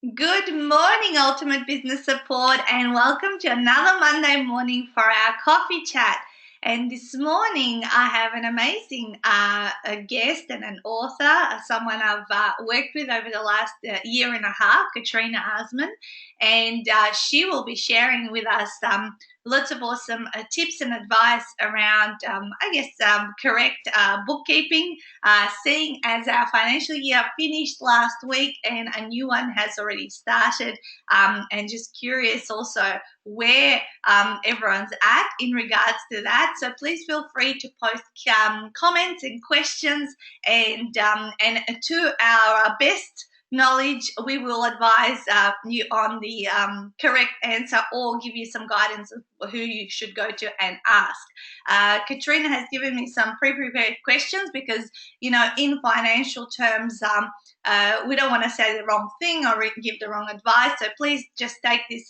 Good morning, Ultimate Business Support, and welcome to another Monday morning for our coffee chat. And this morning, I have an amazing a guest and an author, someone I've worked with over the last year and a half, Katrina Aarsman, and she will be sharing with us lots of awesome tips and advice around, correct bookkeeping, seeing as our financial year finished last week and a new one has already started, and just curious also where everyone's at in regards to that. So please feel free to post comments and questions, and to our best knowledge, we will advise you on the correct answer or give you some guidance of who you should go to and ask. Katrina has given me some pre-prepared questions because, in financial terms, we don't want to say the wrong thing or give the wrong advice. So please just take this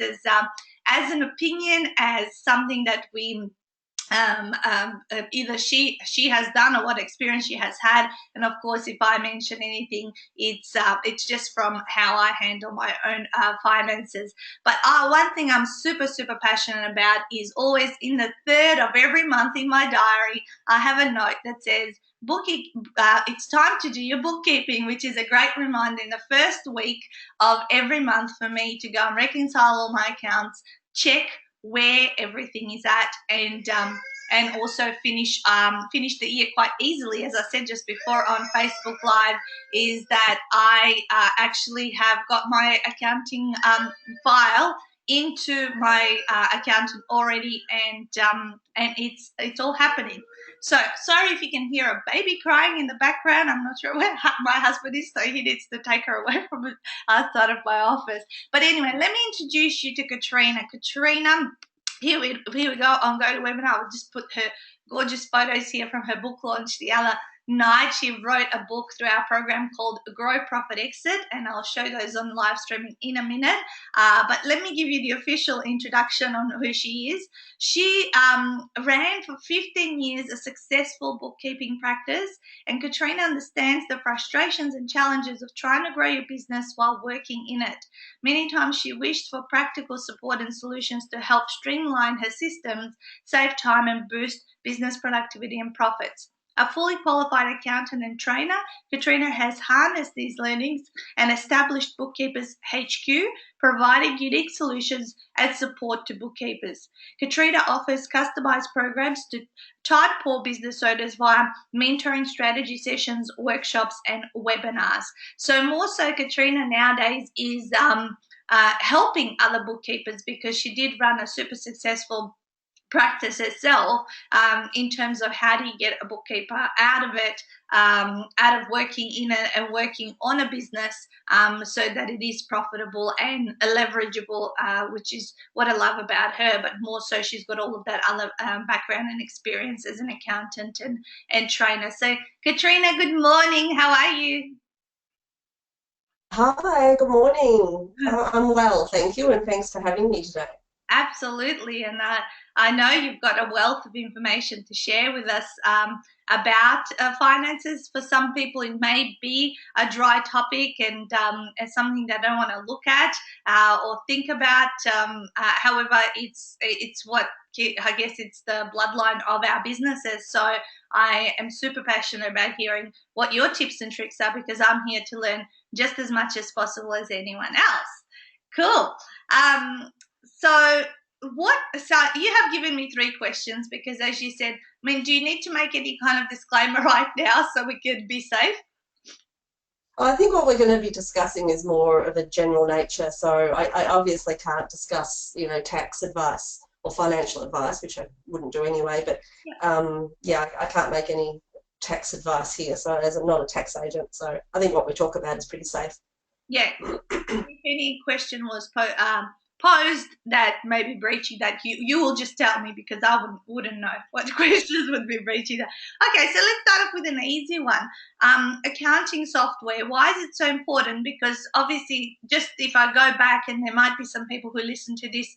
as an opinion, as something that we either she has done or what experience she has had. And of course, if I mention anything, it's just from how I handle my own finances. But one thing I'm super passionate about is always in the third of every month in my diary, I have a note that says it's time to do your bookkeeping, which is a great reminder in the first week of every month for me to go and reconcile all my accounts, check where everything is at, and also finish the year quite easily. As I said just before on Facebook Live, is that I actually have got my accounting file into my accountant already, and it's all happening. So sorry if you can hear a baby crying in the background. I'm not sure where my husband is, so he needs to take her away from outside of my office. But anyway, let me introduce you to Katrina. Katrina, here we go on GoToWebinar. I'll just put her gorgeous photos here from her book launch the other night. She wrote a book through our program called Grow, Profit, Exit, and I'll show those on live streaming in a minute. But let me give you the official introduction on who she is. She ran for 15 years a successful bookkeeping practice, and Katrina understands the frustrations and challenges of trying to grow your business while working in it. Many times she wished for practical support and solutions to help streamline her systems, save time, and boost business productivity and profits. A fully qualified accountant and trainer, Katrina has harnessed these learnings and established Bookkeepers HQ, providing unique solutions and support to bookkeepers. Katrina offers customized programs to type poor business owners via mentoring strategy sessions, workshops, and webinars. So more so, Katrina nowadays is helping other bookkeepers because she did run a super successful practice itself, in terms of how do you get a bookkeeper out of it, out of working in it and working on a business, so that it is profitable and leverageable, which is what I love about her. But more so, she's got all of that other background and experience as an accountant and trainer. So Katrina, good morning. How are you? Hi, good morning. I'm well, thank you, and thanks for having me today. Absolutely, and I know you've got a wealth of information to share with us about finances. For some people, it may be a dry topic and something they don't want to look at or think about. However, it's what I guess it's the bloodline of our businesses. So I am super passionate about hearing what your tips and tricks are because I'm here to learn just as much as possible as anyone else. Cool. So so you have given me three questions because, as you said, I mean, do you need to make any kind of disclaimer right now so we can be safe? I think what we're going to be discussing is more of a general nature, so I obviously can't discuss, tax advice or financial advice, which I wouldn't do anyway, but I can't make any tax advice here, so as I'm not a tax agent, so I think what we talk about is pretty safe. Yeah. If any question was posed that may be breaching that, you will just tell me because I wouldn't know what questions would be breaching that. Okay, so let's start off with an easy one. Accounting software. Why is it so important? Because obviously, just if I go back, and there might be some people who listen to this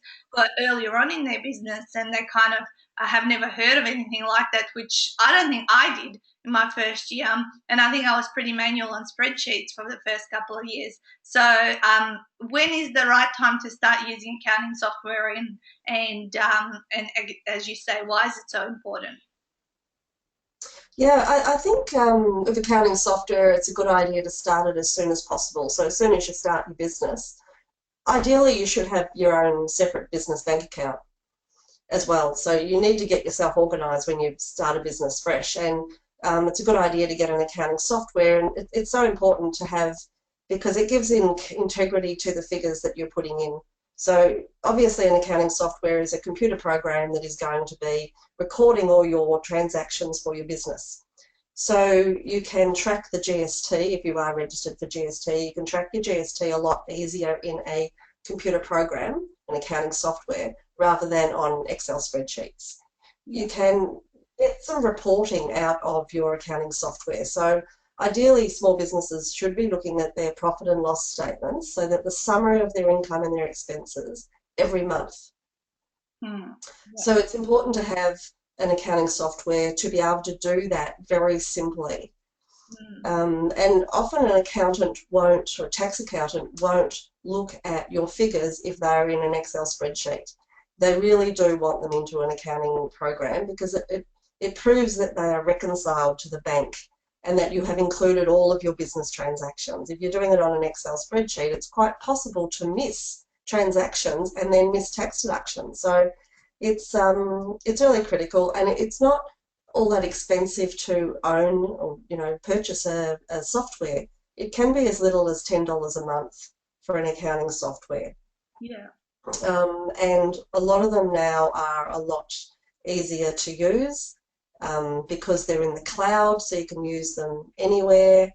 earlier on in their business, and they kind of I have never heard of anything like that, which I don't think I did in my first year. And I think I was pretty manual on spreadsheets for the first couple of years. So when is the right time to start using accounting software, and as you say, why is it so important? Yeah, I think with accounting software, it's a good idea to start it as soon as possible. So as soon as you start your business, ideally you should have your own separate business bank account as well. So you need to get yourself organised when you start a business fresh. And it's a good idea to get an accounting software. And it's so important to have, because it gives integrity to the figures that you're putting in. So obviously an accounting software is a computer program that is going to be recording all your transactions for your business. So you can track the GST if you are registered for GST. You can track your GST a lot easier in a computer program, an accounting software, rather than on Excel spreadsheets. You can get some reporting out of your accounting software. So ideally, small businesses should be looking at their profit and loss statements so that the summary of their income and their expenses every month. So it's important to have an accounting software to be able to do that very simply. And often an accountant won't, or a tax accountant won't look at your figures if they're in an Excel spreadsheet. They really do want them into an accounting program because it proves that they are reconciled to the bank and that you have included all of your business transactions. If you're doing it on an Excel spreadsheet, it's quite possible to miss transactions and then miss tax deductions. So it's really critical, and it's not all that expensive to own or purchase a software. It can be as little as $10 a month for an accounting software. Yeah. And a lot of them now are a lot easier to use because they're in the cloud, so you can use them anywhere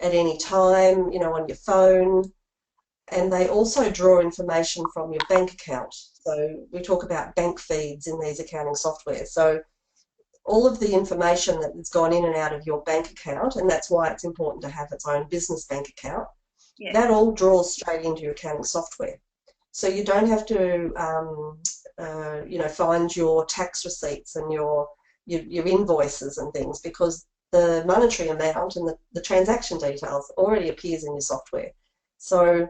at any time, on your phone. And they also draw information from your bank account. So we talk about bank feeds in these accounting software. So all of the information that has gone in and out of your bank account, and that's why it's important to have its own business bank account, that all draws straight into your accounting software. So you don't have to, find your tax receipts and your invoices and things, because the monetary amount and the transaction details already appears in your software. So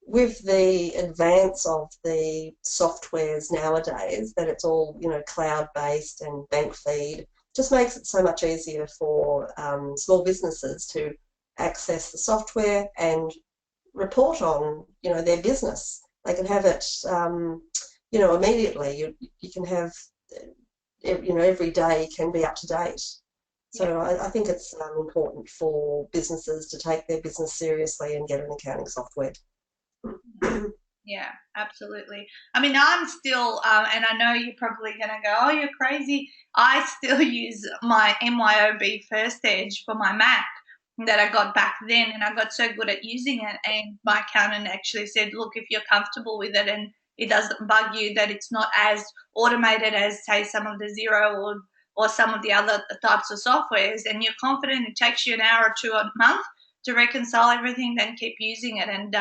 with the advance of the softwares nowadays, that it's all cloud-based and bank feed, just makes it so much easier for small businesses to access the software and report on their business. They can have it immediately. You can have every day can be up to date. So I think it's important for businesses to take their business seriously and get an accounting software. Yeah, absolutely. I mean, I'm still, and I know you're probably going to go, oh, you're crazy. I still use my MYOB First Edge for my Mac that I got back then, and I got so good at using it. And my accountant actually said, look, if you're comfortable with it and it doesn't bug you, that it's not as automated as, say, some of the Xero or some of the other types of softwares, and you're confident it takes you an hour or two a month to reconcile everything, then keep using it. And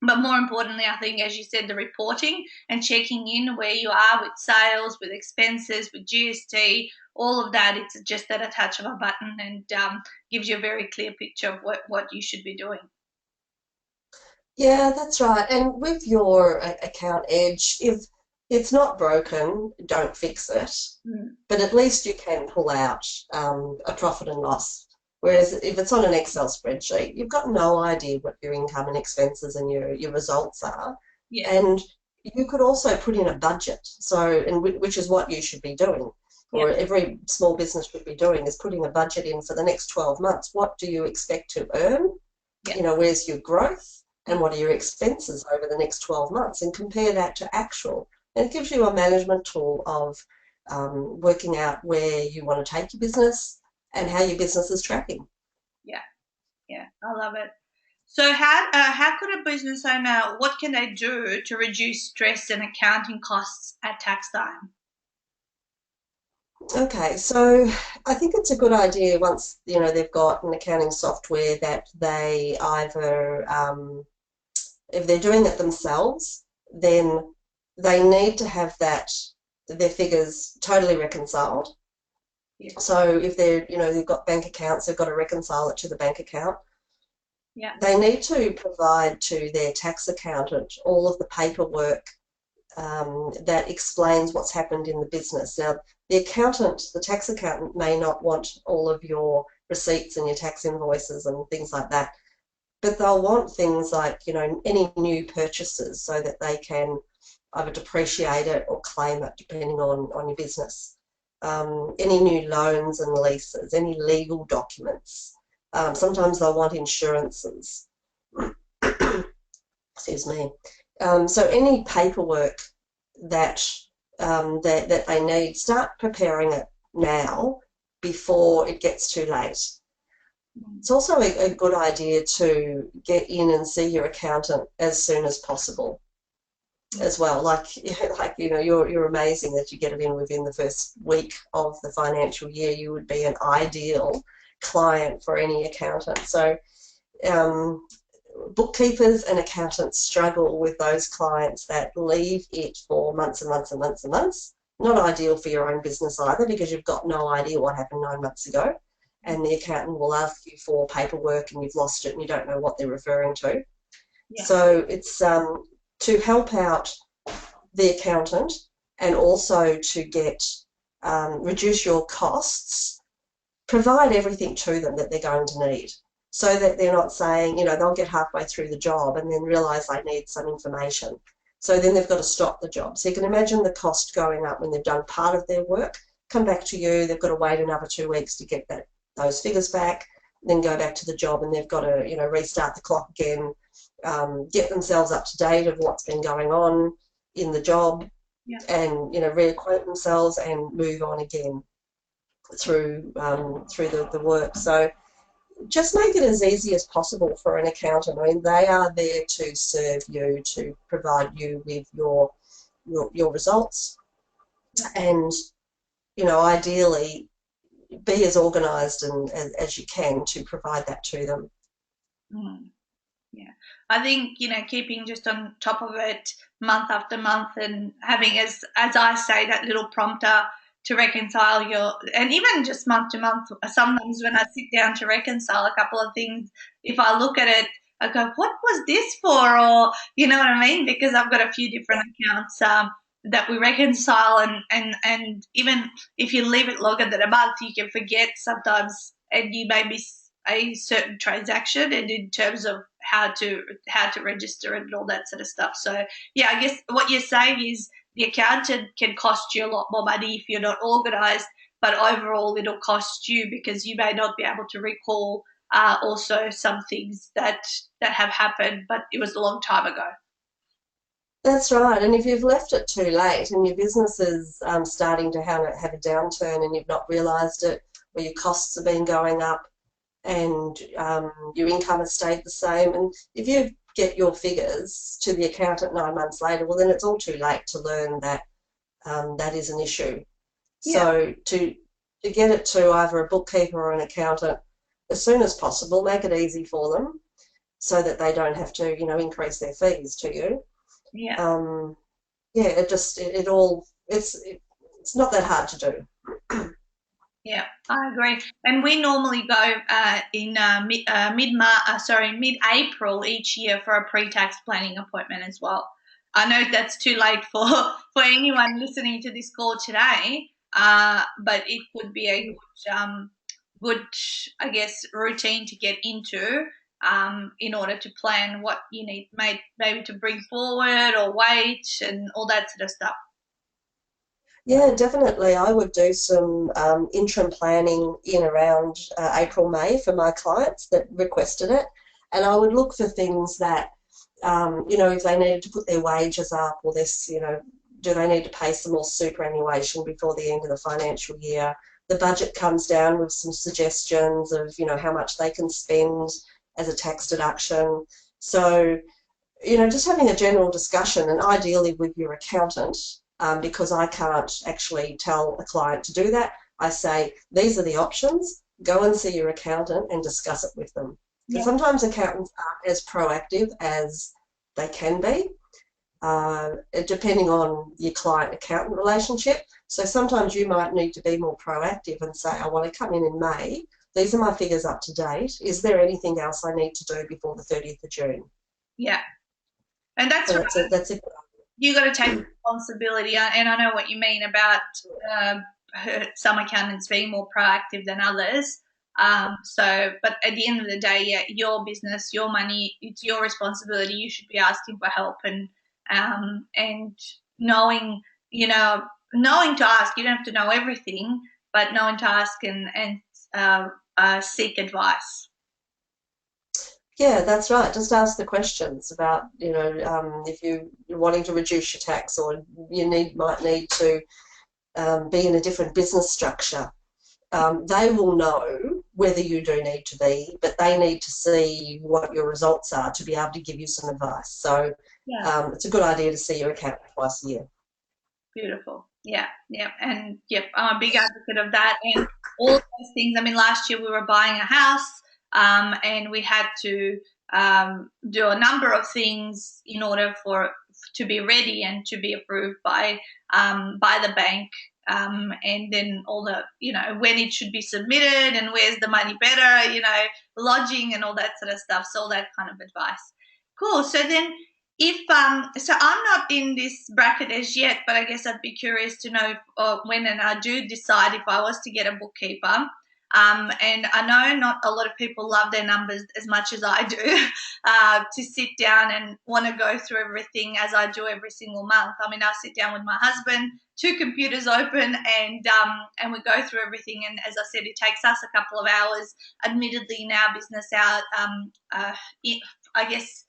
but more importantly, I think, as you said, the reporting and checking in where you are with sales, with expenses, with GST, all of that, it's just at a touch of a button, and gives you a very clear picture of what you should be doing. Yeah, that's right. And with your account edge, if it's not broken, don't fix it. But at least you can pull out a profit and loss. Whereas if it's on an Excel spreadsheet, you've got no idea what your income and expenses and your results are. Yeah. And you could also put in a budget. So, which is what you should be doing, or every small business should be doing, is putting a budget in for the next 12 months. What do you expect to earn? Where's your growth? And what are your expenses over the next 12 months? And compare that to actual. And it gives you a management tool of working out where you want to take your business and how your business is tracking. Yeah, I love it. So how could a business owner, what can they do to reduce stress and accounting costs at tax time? Okay, so I think it's a good idea once they've got an accounting software that they either, if they're doing it themselves, then they need to have that their figures totally reconciled. Yeah. So if they're, they've got bank accounts, they've got to reconcile it to the bank account. Yeah. They need to provide to their tax accountant all of the paperwork that explains what's happened in the business. Now, the tax accountant may not want all of your receipts and your tax invoices and things like that, but they'll want things like, any new purchases so that they can either depreciate it or claim it depending on your business. Any new loans and leases, any legal documents. Sometimes they'll want insurances. Excuse me. So any paperwork that, that they need, start preparing it now before it gets too late. It's also a good idea to get in and see your accountant as soon as possible as well. You're amazing that you get it in within the first week of the financial year. You would be an ideal client for any accountant. So bookkeepers and accountants struggle with those clients that leave it for months and months and months and months. Not ideal for your own business either, because you've got no idea what happened 9 months ago, and the accountant will ask you for paperwork and you've lost it and you don't know what they're referring to. Yeah. So it's to help out the accountant and also to get reduce your costs, provide everything to them that they're going to need, so that they're not saying, they'll get halfway through the job and then realise they need some information. So then they've got to stop the job. So you can imagine the cost going up when they've done part of their work, come back to you, they've got to wait another 2 weeks to get those figures back, then go back to the job, and they've got to, restart the clock again, get themselves up to date of what's been going on in the job, yeah, and, reacquaint themselves and move on again through the work. So just make it as easy as possible for an accountant. I mean, they are there to serve you, to provide you with your results, and ideally be as organised and as you can to provide that to them. Yeah, I think keeping just on top of it month after month, and having, as I say, that little prompter to reconcile and even just month to month. Sometimes when I sit down to reconcile a couple of things, if I look at it, I go, what was this for? Or, you know what I mean? Because I've got a few different accounts that we reconcile, and even if you leave it longer than a month, you can forget sometimes, and you may miss a certain transaction, and in terms of how to register it and all that sort of stuff. So yeah, I guess what you're saying is the accountant can cost you a lot more money if you're not organised, but overall it'll cost you because you may not be able to recall also some things that have happened, but it was a long time ago. That's right. And if you've left it too late and your business is starting to have a downturn and you've not realised it, or your costs have been going up and your income has stayed the same, and if you get your figures to the accountant 9 months later, well, then it's all too late to learn that that is an issue. Yeah. So to get it to either a bookkeeper or an accountant as soon as possible, make it easy for them so that they don't have to, increase their fees to you. Yeah. It's not that hard to do. Yeah, I agree. And we normally go in mid-April each year for a pre-tax planning appointment as well. I know that's too late for anyone listening to this call today, but it could be a good, I guess, routine to get into in order to plan what you need maybe to bring forward or wait and all that sort of stuff. Yeah, definitely. I would do some interim planning in around April, May for my clients that requested it. And I would look for things that, if they needed to put their wages up, or this, do they need to pay some more superannuation before the end of the financial year? The budget comes down with some suggestions of, how much they can spend as a tax deduction. So, just having a general discussion, and ideally with your accountant, because I can't actually tell a client to do that. I say, these are the options, go and see your accountant and discuss it with them. Yeah. So sometimes accountants aren't as proactive as they can be. depending on your client-accountant relationship. So sometimes you might need to be more proactive and say, I want to come in May. These are my figures up to date. Is there anything else I need to do before the 30th of June? Yeah. And that's So right. that's a You got to take responsibility, and I know what you mean about some accountants being more proactive than others. But at the end of the day, yeah, your business, your money, it's your responsibility. You should be asking for help and knowing, knowing to ask. You don't have to know everything, but knowing to ask and seek advice. Yeah, that's right. Just ask the questions about, if you're wanting to reduce your tax, or you might need to be in a different business structure. They will know whether you do need to be, but they need to see what your results are to be able to give you some advice. So Yeah. it's a good idea to see your accountant twice a year. Beautiful. Yeah, yeah. And yep, I'm a big advocate of that. And all of those things. I mean, last year we were buying a house, and we had to do a number of things in order to be ready and to be approved by the bank. And then all the, when it should be submitted and where's the money better, lodging and all that sort of stuff. So all that kind of advice. Cool. So then if so I'm not in this bracket as yet, but I guess I'd be curious to know if, when and I do decide if I was to get a bookkeeper. And I know not a lot of people love their numbers as much as I do, to sit down and want to go through everything as I do every single month. I mean, I sit down with my husband, two computers open, and we go through everything. And as I said, it takes us a couple of hours. Admittedly, in our business, I guess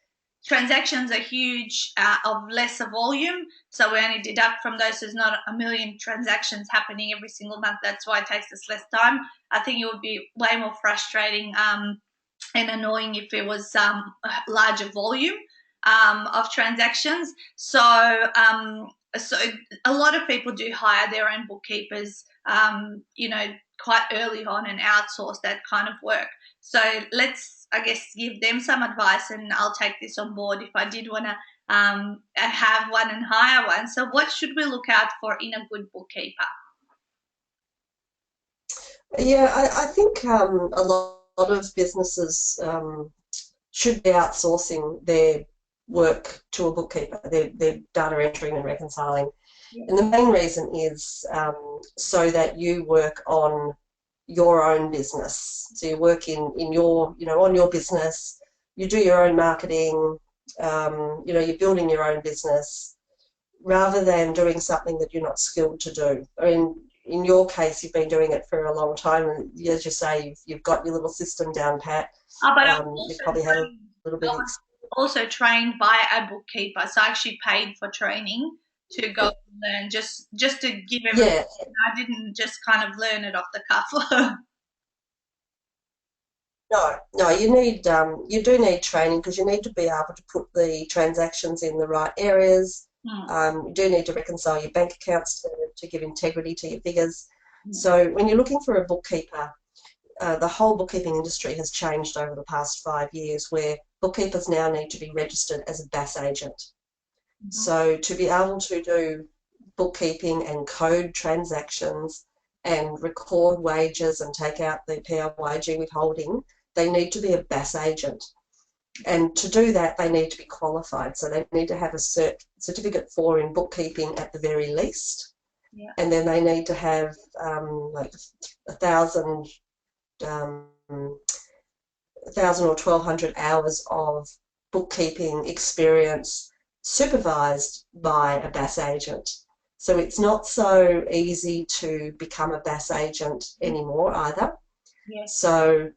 transactions are huge, of lesser volume, so we only deduct from those. So there's not a million transactions happening every single month. That's why it takes us less time. I think it would be way more frustrating and annoying if it was a larger volume of transactions. So a lot of people do hire their own bookkeepers, quite early on, and outsource that kind of work. So let's, I guess, give them some advice, and I'll take this on board if I did want to have one and hire one. So what should we look out for in a good bookkeeper? Yeah, I think a lot of businesses should be outsourcing their work to a bookkeeper, their data entering and reconciling. Yeah. And the main reason is so that you work on your own business. So you work in your, on your business, you do your own marketing, you're building your own business, rather than doing something that you're not skilled to do. I mean, in your case, you've been doing it for a long time, and as you say, you've got your little system down pat. But you've probably had a little bit of experience. Also trained by a bookkeeper, so I actually paid for training to go and learn, just to give everything. Yeah. I didn't just kind of learn it off the cuff. No, you do need training, because you need to be able to put the transactions in the right areas. You do need to reconcile your bank accounts to give integrity to your figures. So when you're looking for a bookkeeper, the whole bookkeeping industry has changed over the past 5 years, where bookkeepers now need to be registered as a BAS agent. So to be able to do bookkeeping and code transactions and record wages and take out the PAYG withholding, they need to be a BAS agent. And to do that, they need to be qualified. So they need to have a certificate 4 in bookkeeping at the very least. Yeah. And then they need to have like 1,000 or 1,200 hours of bookkeeping experience supervised by a BAS agent. So it's not so easy to become a BAS agent anymore either. Yes. So,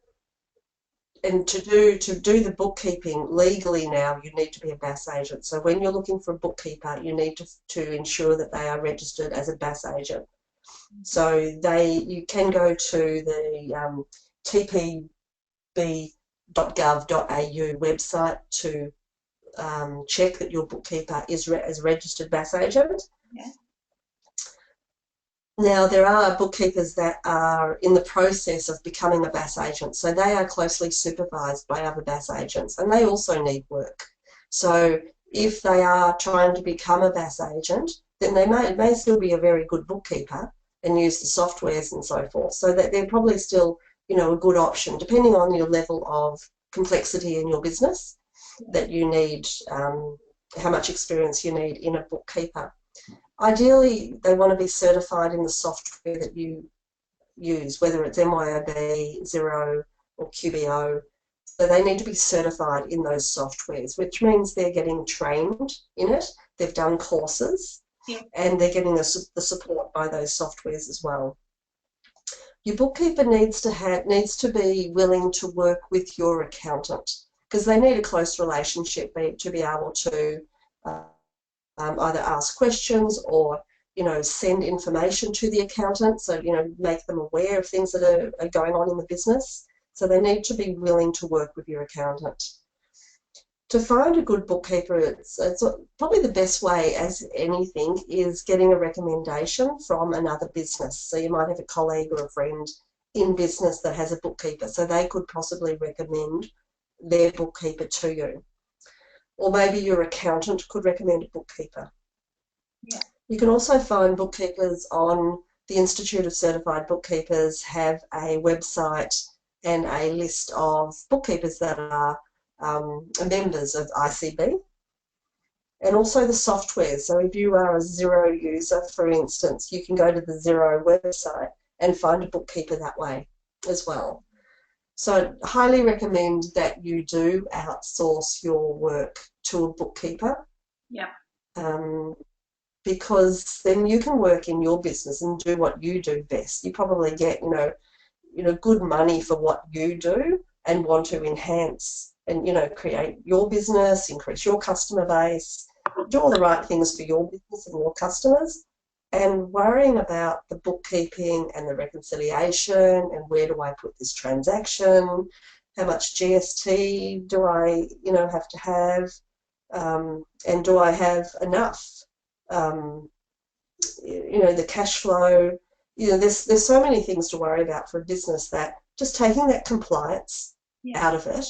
and to do the bookkeeping legally now, you need to be a BAS agent. So when you're looking for a bookkeeper, you need to ensure that they are registered as a BAS agent. So you can go to the tpb.gov.au website to check that your bookkeeper is a registered BAS agent. Yeah. Now, there are bookkeepers that are in the process of becoming a BAS agent, so they are closely supervised by other BAS agents, and they also need work. So if they are trying to become a BAS agent, then they may still be a very good bookkeeper and use the softwares and so forth. So that they're probably still, a good option, depending on your level of complexity in your business that you need, how much experience you need in a bookkeeper. Ideally, they want to be certified in the software that you use, whether it's MYOB, Xero, or QBO. So they need to be certified in those softwares, which means they're getting trained in it. They've done courses, Yeah. and they're getting the support by those softwares as well. Your bookkeeper needs to be willing to work with your accountant, because they need a close relationship to be able to either ask questions or send information to the accountant, so make them aware of things that are going on in the business. So they need to be willing to work with your accountant. To find a good bookkeeper, it's probably the best way as anything is getting a recommendation from another business. So you might have a colleague or a friend in business that has a bookkeeper, so they could possibly recommend their bookkeeper to you. Or maybe your accountant could recommend a bookkeeper. Yeah. You can also find bookkeepers on the Institute of Certified Bookkeepers have a website and a list of bookkeepers that are members of ICB, and also the software. So if you are a Xero user, for instance, you can go to the Xero website and find a bookkeeper that way as well. So I highly recommend that you do outsource your work to a bookkeeper. Yeah. Because then you can work in your business and do what you do best. You probably get, good money for what you do and want to enhance and, create your business, increase your customer base, do all the right things for your business and your customers, and worrying about the bookkeeping and the reconciliation and where do I put this transaction, how much GST do I, have to have, and do I have enough? The cash flow. There's so many things to worry about for a business that just taking that compliance out of it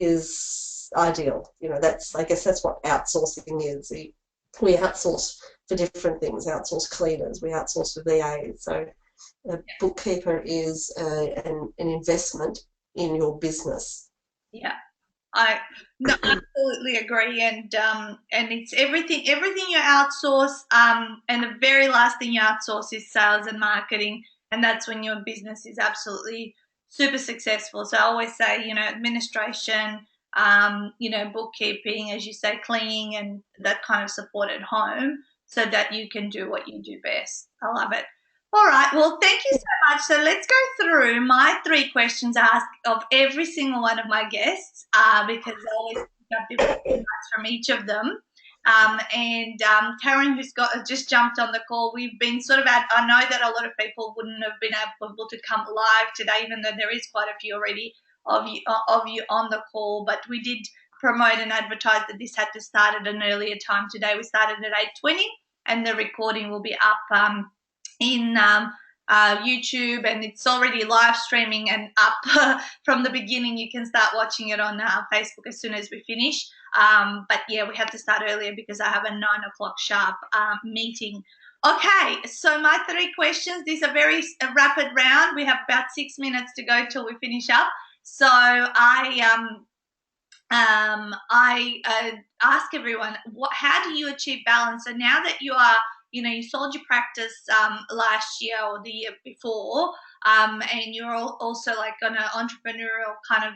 is ideal. I guess that's what outsourcing is. We outsource for different things. Outsource cleaners. We outsource for VAs. So a bookkeeper is an investment in your business. Yeah. I absolutely agree, and it's everything you outsource, and the very last thing you outsource is sales and marketing, and that's when your business is absolutely super successful. So I always say, administration, bookkeeping, as you say, cleaning, and that kind of support at home, so that you can do what you do best. I love it. All right. Well, thank you so much. So let's go through my 3 questions asked of every single one of my guests, because I always pick up different insights from each of them. Karen, who's just jumped on the call, we've been sort of I know that a lot of people wouldn't have been able to come live today, even though there is quite a few already of you on the call, but we did promote and advertise that this had to start at an earlier time today. We started at 8:20, and the recording will be up in YouTube, and it's already live streaming and up from the beginning. You can start watching it on Facebook as soon as we finish. But yeah, we have to start earlier because I have a 9 o'clock sharp meeting. Okay, so my 3 questions. These are a rapid round. We have about 6 minutes to go till we finish up. So I ask everyone, how do you achieve balance? So now that you are, you sold your practice last year or the year before, and you're also like on an entrepreneurial kind of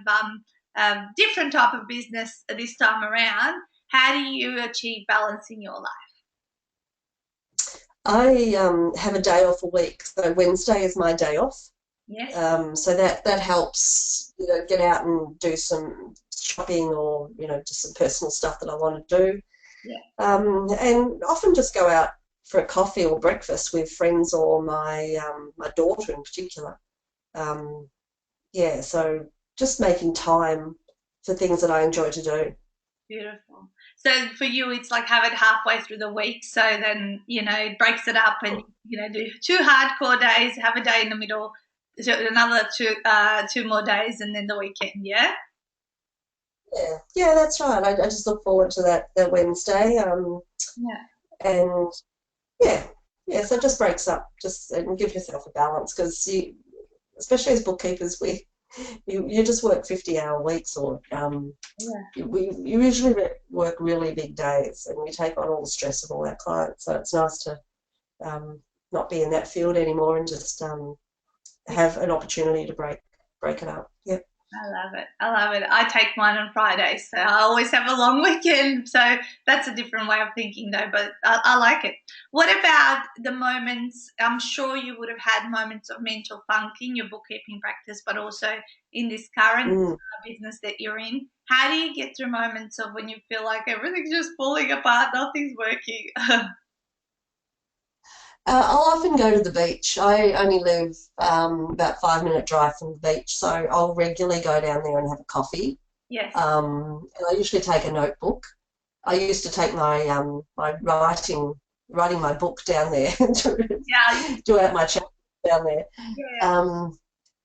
different type of business this time around, how do you achieve balance in your life? I have a day off a week, so Wednesday is my day off. Yes. So that helps, get out and do some shopping or, just some personal stuff that I want to do. Yeah. And often just go out for a coffee or breakfast with friends or my daughter in particular. So just making time for things that I enjoy to do. Beautiful. So for you, it's like have it halfway through the week. So then, it breaks it up and, do 2 hardcore days, have a day in the middle, so another 2 more days, and then the weekend, yeah? Yeah, that's right. I just look forward to that Wednesday. Yeah. And yeah, yeah. So it just breaks up, just and give yourself a balance because especially as bookkeepers, you just work 50-hour weeks or Yeah. you usually work really big days and we take on all the stress of all our clients. So it's nice to um, not be in that field anymore and just have an opportunity to break it up. Yep. I love it. I love it. I take mine on Fridays, so I always have a long weekend. So that's a different way of thinking, though, but I like it. What about the moments? I'm sure you would have had moments of mental funk in your bookkeeping practice, but also in this current Mm. business that you're in. How do you get through moments of when you feel like everything's just falling apart, nothing's working? I'll often go to the beach. I only live about 5-minute drive from the beach, so I'll regularly go down there and have a coffee. Yes. And I usually take a notebook. I used to take my writing my book down there to Yeah. do out my chapter down there. Yeah. Um,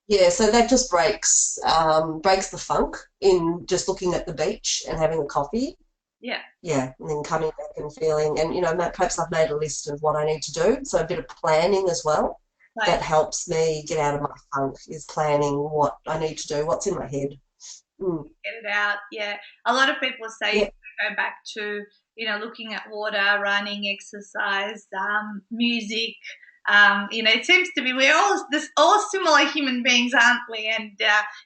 yeah, so that just breaks the funk in just looking at the beach and having a coffee. Yeah. Yeah, and then coming back and feeling, and perhaps I've made a list of what I need to do, so a bit of planning as well. Like, That helps me get out of my funk is planning what I need to do, what's in my head. Mm, get it out. Yeah. A lot of people say yeah, go back to, looking at water, running, exercise, music. It seems to be we're all similar human beings, aren't we? And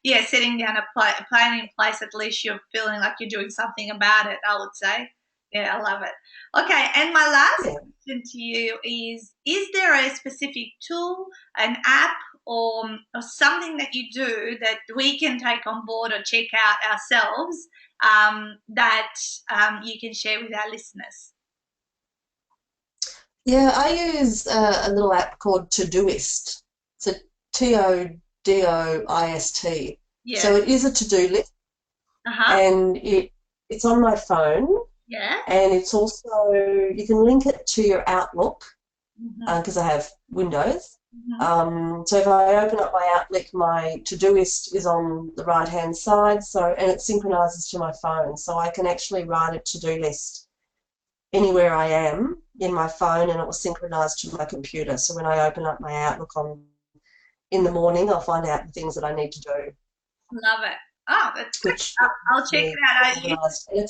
yeah, setting down a plan in place, at least you're feeling like you're doing something about it, I would say. Yeah, I love it. Okay, and my last yeah. question to you is there a specific tool, an app, or something that you do that we can take on board or check out ourselves, that you can share with our listeners? Yeah, I use a little app called Todoist. So Todoist. Yeah. So it is a to-do list, Uh-huh. and it's on my phone, Yeah. and it's also you can link it to your Outlook Mm-hmm. because I have Windows. Mm-hmm. So if I open up my Outlook, my Todoist is on the right-hand side, and it synchronizes to my phone, so I can actually write a to-do list anywhere I am in my phone, and it will synchronize to my computer. So when I open up my Outlook in the morning, I'll find out the things that I need to do, Love it. Oh, that's great. which I'll keeps check me it out. I use organised. And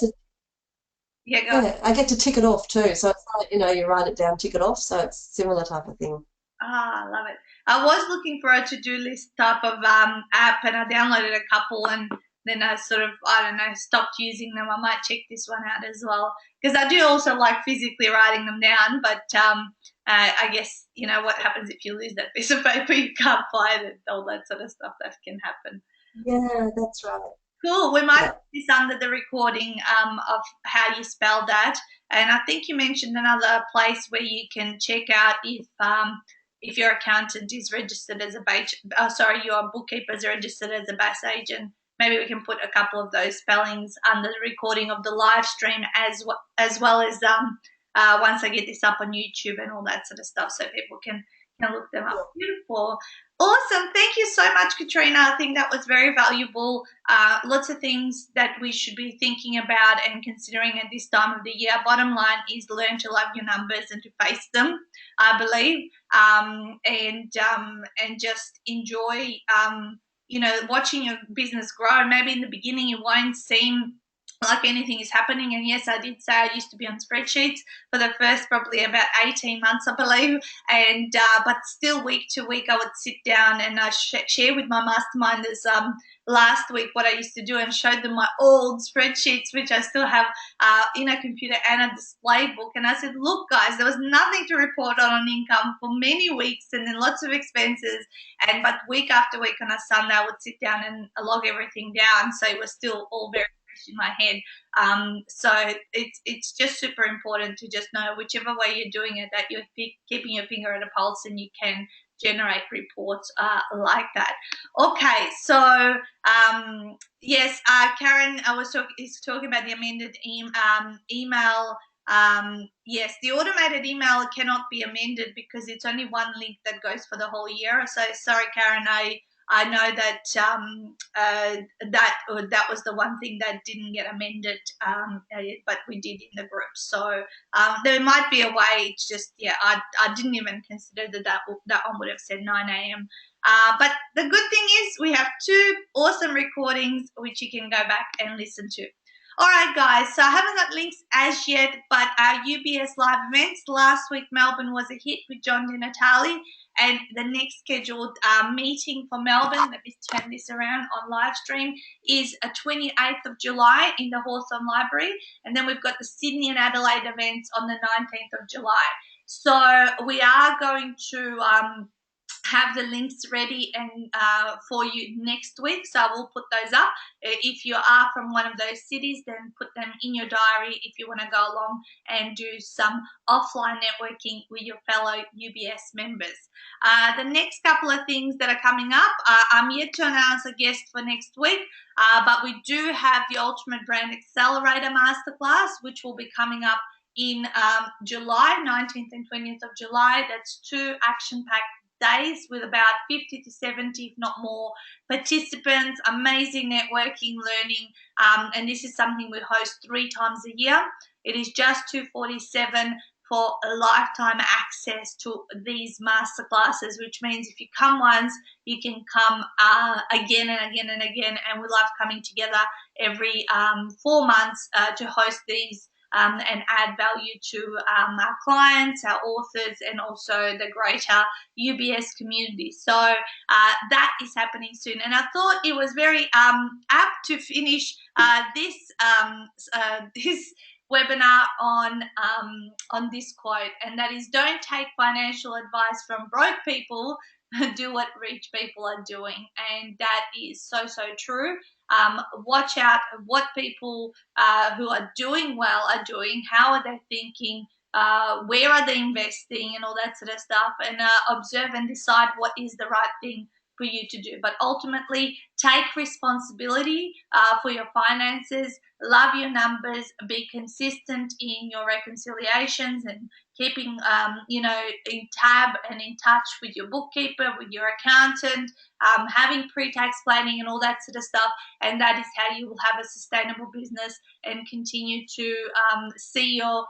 Yeah, go. yeah, I get to tick it off too. So it's like, you write it down, tick it off. So it's similar type of thing. Ah, I love it. I was looking for a to-do list type of app, and I downloaded a couple, and then I sort of, I don't know, stopped using them. I might check this one out as well because I do also like physically writing them down. But I guess what happens if you lose that piece of paper, you can't find it, all that sort of stuff that can happen. Yeah, that's right. Cool. We might Yeah. put this under the recording of how you spell that. And I think you mentioned another place where you can check out if your accountant is registered as a your bookkeeper is registered as a BAS agent. Maybe we can put a couple of those spellings under the recording of the live stream as well as once I get this up on YouTube and all that sort of stuff, so people can look them up. Beautiful. Awesome. Thank you so much, Katrina. I think that was very valuable. Lots of things that we should be thinking about and considering at this time of the year. Bottom line is learn to love your numbers and to face them, I believe, and just enjoy, watching your business grow. Maybe in the beginning it won't seem like anything is happening. And yes, I did say I used to be on spreadsheets for the first probably about 18 months, I believe. And but still, week to week, I would sit down and share with my masterminders last week what I used to do, and showed them my old spreadsheets, which I still have in a computer and a display book. And I said, look, guys, there was nothing to report on income for many weeks, and then lots of expenses. But week after week on a Sunday, I would sit down and log everything down, so it was still all very fresh in my head. So it's just super important to just know whichever way you're doing it, that you're keeping your finger at a pulse and you can generate reports like that. Okay, so yes, Karen, is talking about the amended email. Yes, the automated email cannot be amended because it's only one link that goes for the whole year. So sorry, Karen, I know that that was the one thing that didn't get amended, but we did in the group. So there might be a way. It's just, yeah, I didn't even consider that one would have said 9 a.m. But the good thing is we have 2 awesome recordings which you can go back and listen to. All right, guys, so I haven't got links as yet, but our UBS live events, last week Melbourne was a hit with John Di Natale, and the next scheduled meeting for Melbourne, let me turn this around on live stream, is a 28th of July in the Hawthorn Library, and then we've got the Sydney and Adelaide events on the 19th of July. So we are going to have the links ready and for you next week, so I will put those up. If you are from one of those cities, then put them in your diary if you want to go along and do some offline networking with your fellow UBS members. The next couple of things that are coming up, I'm yet to announce a guest for next week, but we do have the Ultimate Brand Accelerator Masterclass, which will be coming up in July, 19th and 20th of July. That's 2 action-packed days with about 50 to 70, if not more, participants, amazing networking, learning, and this is something we host 3 times a year. It is just $247 for a lifetime access to these masterclasses, which means if you come once, you can come again and again and again, and we love coming together every 4 months to host these and add value to our clients, our authors, and also the greater UBS community. So that is happening soon. And I thought it was very apt to finish this webinar on this quote, and that is, don't take financial advice from broke people, do what rich people are doing. And that is so true. Watch out what people who are doing well are doing, how are they thinking, where are they investing, and all that sort of stuff, and observe and decide what is the right thing for you to do. But ultimately, take responsibility for your finances, love your numbers, be consistent in your reconciliations, and keeping in tab and in touch with your bookkeeper, with your accountant, having pre-tax planning and all that sort of stuff. And that is how you will have a sustainable business and continue to see your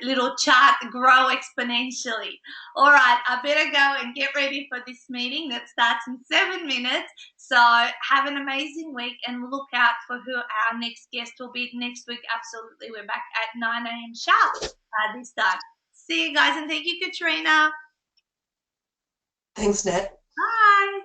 little chart grow exponentially. All right, I better go and get ready for this meeting that starts in 7 minutes. So have an amazing week, and look out for who our next guest will be next week. Absolutely, we're back at 9 a.m. sharp this time. See you guys, and thank you, Katrina. Thanks, Nat. Bye.